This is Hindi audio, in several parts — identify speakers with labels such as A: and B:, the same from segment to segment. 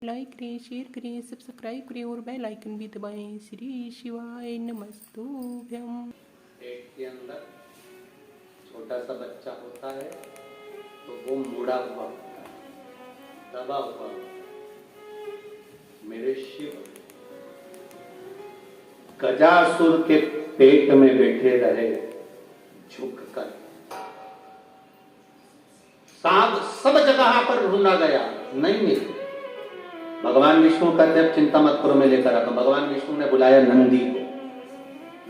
A: लाइक करें, शेयर करें, सब्सक्राइब करें और बेल आइकन भी दबाएं। श्री शिवाय नमस्तुभ्यम।
B: पेट के अंदर छोटा सा बच्चा होता है तो वो मुड़ा हुआ होता है, दबा हुआ होता है। मेरे शिव गजासुर के पेट में बैठे रहे झुककर। सांप सब जगह पर ढूंढा गया, नहीं मिले। भगवान विष्णु कहते अब चिंता मत करो, मैं लेकर आता हूं। भगवान विष्णु ने बुलाया नंदी को।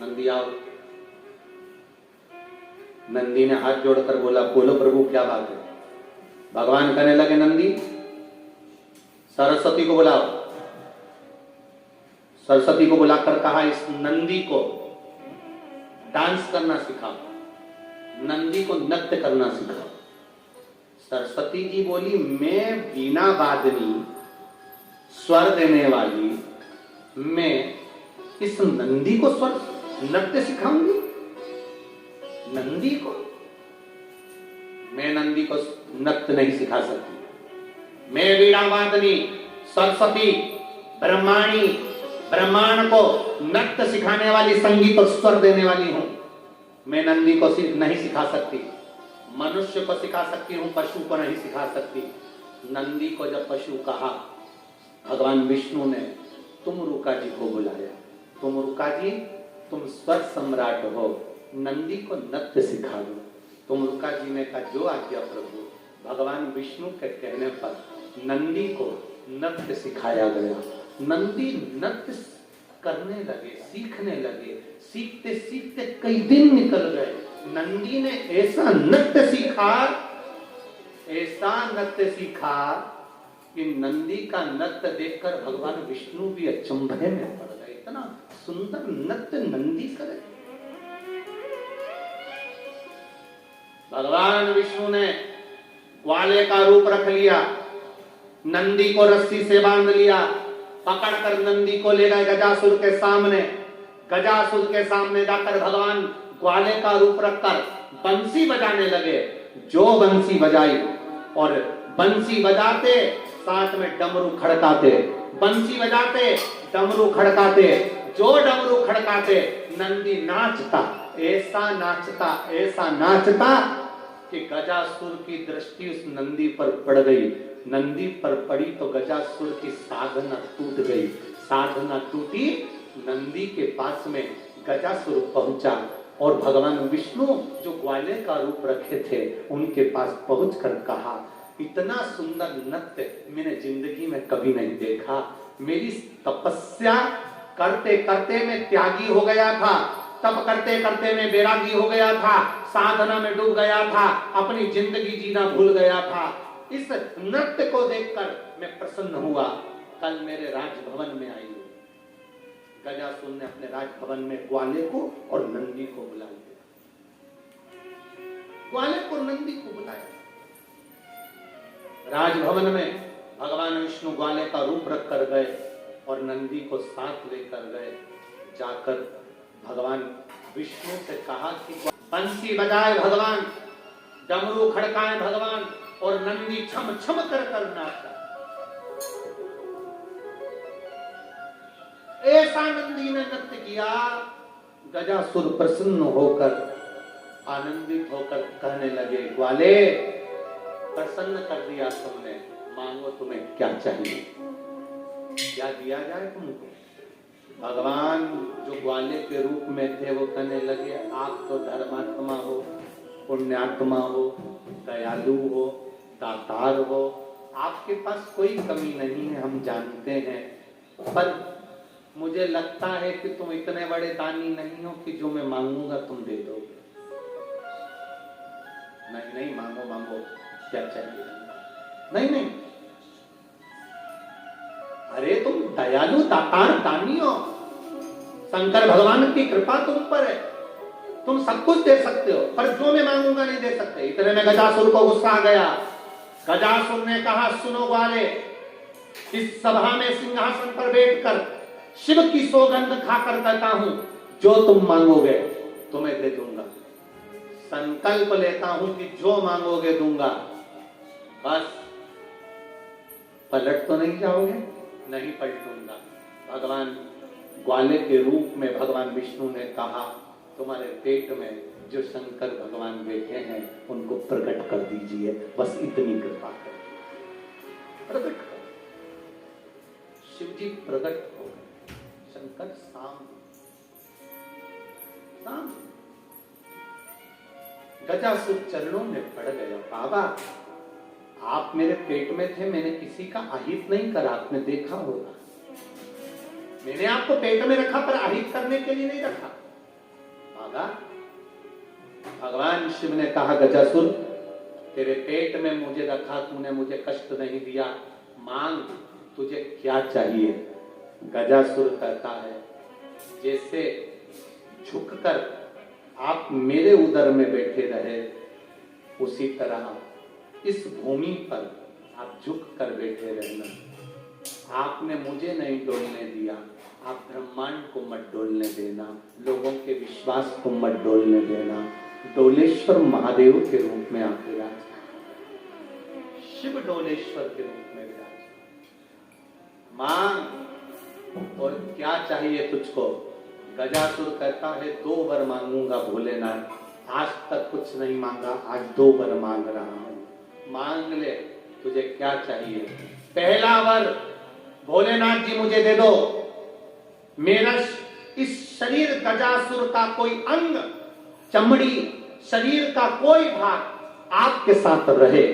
B: नंदी आओ। नंदी ने हाथ जोड़कर बोला, बोलो प्रभु क्या बात है। भगवान कहने लगे, नंदी सरस्वती को बुलाओ। सरस्वती को बुलाकर कहा, इस नंदी को डांस करना सिखाओ, नंदी को नृत्य करना सिखाओ। सरस्वती जी बोली, मैं बीना वादनी स्वर देने वाली, मैं इस नंदी को स्वर नृत्य सिखाऊंगी? नंदी को? मैं नंदी को नृत्य नहीं सिखा सकती। मैं वीणा वादनी सरस्वती ब्रह्माणी, ब्रह्मांड को नृत्य सिखाने वाली, संगीत और स्वर देने वाली हूं। मैं नंदी को नहीं सिखा सकती। मनुष्य को सिखा सकती हूं, पशु को नहीं सिखा सकती। नंदी को जब पशु कहा, भगवान विष्णु ने तुमरुका जी को बुलाया। तुमरुका जी, तुम स्वर सम्राट हो, नंदी को नृत्य सिखा दो। तुमरुका जी ने कहा, जो आज्ञा प्रभु। भगवान विष्णु के कहने पर नंदी को नृत्य सिखाया गया। नंदी नृत्य करने लगे, सीखने लगे। सीखते सीखते कई दिन निकल गए। नंदी ने ऐसा नृत्य सीखा, ऐसा नृत्य सीखा कि नंदी का नृत्य देखकर भगवान विष्णु भी अचंभे में पड़ गए। इतना सुंदर नृत्य नंदी करे। भगवान विष्णु ने ग्वाले का रूप रख लिया, नंदी को रस्सी से बांध लिया, पकड़कर नंदी को ले गए गजासुर के सामने। गजासुर के सामने जाकर भगवान ग्वाले का रूप रखकर बंसी बजाने लगे। जो बंसी बजाई, और बंसी बजाते साथ में डमरू खड़काते, बंसी बजाते डमरू खड़काते। जो डमरू खड़काते नंदी नाचता, ऐसा नाचता, ऐसा नाचता कि गजासुर की दृष्टि उस नंदी पर पड़ गई। नंदी पर पड़ी तो गजासुर की साधना टूट गई। साधना टूटी, नंदी के पास में गजासुर पहुंचा और भगवान विष्णु जो ग्वाले का रूप रखे थे उनके पास पहुंचकर कहा, इतना सुंदर नृत्य मैंने जिंदगी में कभी नहीं देखा। मेरी तपस्या करते करते मैं त्यागी हो गया था, तप करते करते मैं बैरागी हो गया था, साधना में डूब गया था, अपनी जिंदगी जीना भूल गया था। इस नृत्य को देखकर मैं प्रसन्न हुआ। कल मेरे राजभवन में आई। गजासुर ने अपने राजभवन में ग्वाले को और नंदी को बुला लिया। ग्वाले को नंदी को बुलाया। राजभवन में भगवान विष्णु ग्वाले का रूप रख कर गए और नंदी को साथ लेकर गए। जाकर भगवान विष्णु से कहा कि बंसी बजाए भगवान, डमरू खड़काए भगवान, और नंदी छम छम कर नाचा। ऐसा नंदी ने नृत्य किया। गजासुर प्रसन्न होकर, आनंदित होकर कहने लगे, ग्वाले प्रसन्न कर दिया तुमने, मांगो तुम्हें क्या चाहिए, क्या दिया जाए तुमको। भगवान जो ग्वाले के रूप में थे वो कहने लगे, आप तो धर्मात्मा हो, पुण्यात्मा हो, दयालु हो, दातार हो, आपके पास कोई कमी नहीं है, हम जानते हैं। पर मुझे लगता है कि तुम इतने बड़े दानी नहीं हो कि जो मैं मांगूंगा तुम दे दोगे। नहीं नहीं, मांगो मांगो, क्या चाहिए। नहीं नहीं, अरे तुम दयालु दातार दानी हो, शंकर भगवान की कृपा तुम पर है, तुम सब कुछ दे सकते हो, पर जो मैं मांगूंगा नहीं दे सकते। इतने में गजासुर को गुस्सा आ गया। गजासुर ने कहा, सुनो ग्वाले, इस सभा में सिंहासन पर बैठकर शिव की सौगंध खाकर कहता हूं, जो तुम मांगोगे तुम्हें दे दूंगा। संकल्प लेता हूं कि जो मांगोगे दूंगा। बस पलट तो नहीं जाओगे? नहीं पलटूंगा। भगवान ग्वाले के रूप में भगवान विष्णु ने कहा, तुम्हारे पेट में जो शंकर भगवान बैठे हैं उनको प्रकट कर दीजिए, बस इतनी कृपा करिए। प्रकट करो। शिव जी प्रकट हो गए। शंकर शाम गजासुर चरणों में पड़ गया। बाबा, आप मेरे पेट में थे, मैंने किसी का अहित नहीं करा, आपने देखा होगा। मैंने आपको पेट में रखा पर अहित करने के लिए नहीं रखा। बाबा, भगवान शिव ने कहा, गजासुर तेरे पेट में मुझे रखा, तूने मुझे कष्ट नहीं दिया, मांग तुझे क्या चाहिए। गजासुर कहता है, जैसे झुककर आप मेरे उदर में बैठे रहे, उसी तरह इस भूमि पर आप झुक कर बैठे रहना। आपने मुझे नहीं डोलने दिया, आप ब्रह्मांड को मत डोलने देना, लोगों के विश्वास को मत डोलने देना। डोलेश्वर महादेव के रूप में आप विराज, शिव डोलेश्वर के रूप में विराज। मांग, और क्या चाहिए तुझको। गजासुर कहता है, 2 वर मांगूंगा भोलेनाथ, आज तक कुछ नहीं मांगा, आज 2 वर मांग रहा हूं। मांग ले, तुझे क्या चाहिए। पहला वर, भोलेनाथ जी मुझे दे दो, मेरा इस शरीर गजासुर का कोई अंग, चमड़ी, शरीर का कोई भाग आपके साथ रहे,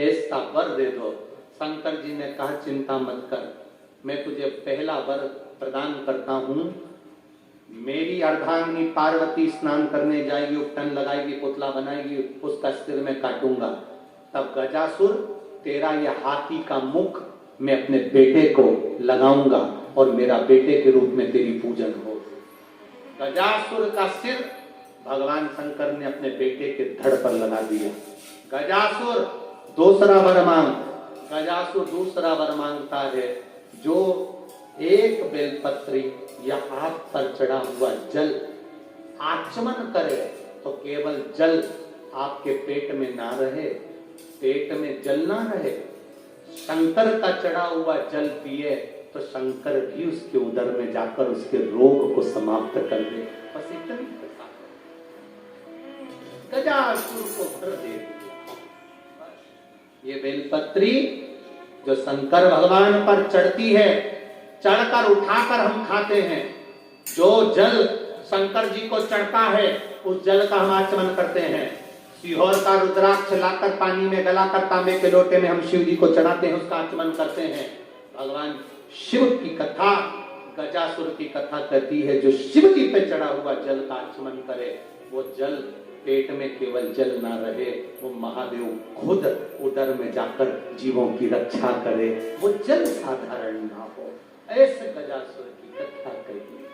B: ऐसा वर दे दो। शंकर जी ने कहा, चिंता मत कर, मैं तुझे पहला वर प्रदान करता हूं। मेरी अर्धांगिनी पार्वती स्नान करने जाएगी, उपटन लगाएगी, पुतला बनाएगी, उसका सिर में काटूंगा। तब गजासुर, तेरा यह हाथी का मुख मैं अपने बेटे को लगाऊंगा और मेरा बेटे के रूप में तेरी पूजन हो। गजासुर का सिर भगवान शंकर ने अपने बेटे के धड़ पर लगा दिया। गजासुर दूसरा वर मांग। गजासुर दूसरा वर मांगता है, जो एक बेलपत्री या हाथ पर चढ़ा हुआ जल आचमन करे, तो केवल जल आपके पेट में ना रहे, पेट में जल ना रहे, शंकर का चढ़ा हुआ जल पिए तो शंकर भी उसके उदर में जाकर उसके रोग को समाप्त कर दे। बस इतनी कृपा गजासुर को भर दे। ये बेलपत्री जो शंकर भगवान पर चढ़ती है, चढ़कर उठाकर हम खाते हैं। जो जल शंकर जी को चढ़ता है, उस जल का हम आचमन करते हैं। सीहोर का रुद्राक्ष लाकर पानी में गलाकर तांबे के लोटे में हम शिव जी को चढ़ाते हैं, उसका आचमन करते हैं। भगवान शिव की कथा, गजासुर की कथा कहती है, जो शिव जी पे चढ़ा हुआ जल का आचमन करे, वो जल पेट में केवल जल ना रहे, वो महादेव खुद उदर में जाकर जीवों की रक्षा करे, वो जल साधारण ना हो। ऐसे गजासुर की कथा कही।